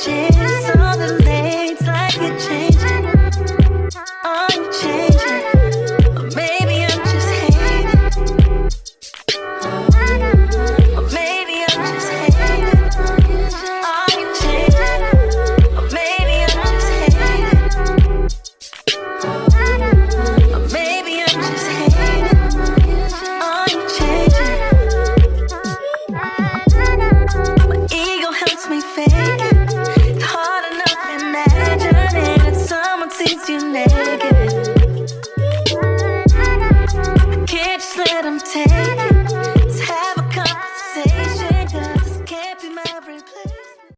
changes all the lanes like you're changing. Are you changing? Or maybe I'm just hating. Or maybe I'm just hating. Are you changing? Or maybe I'm just hating. Or maybe I'm just hating. Are you changing? My ego helps me fake it. It's hard enough imagining that someone sees you naked. I can't just let them take it.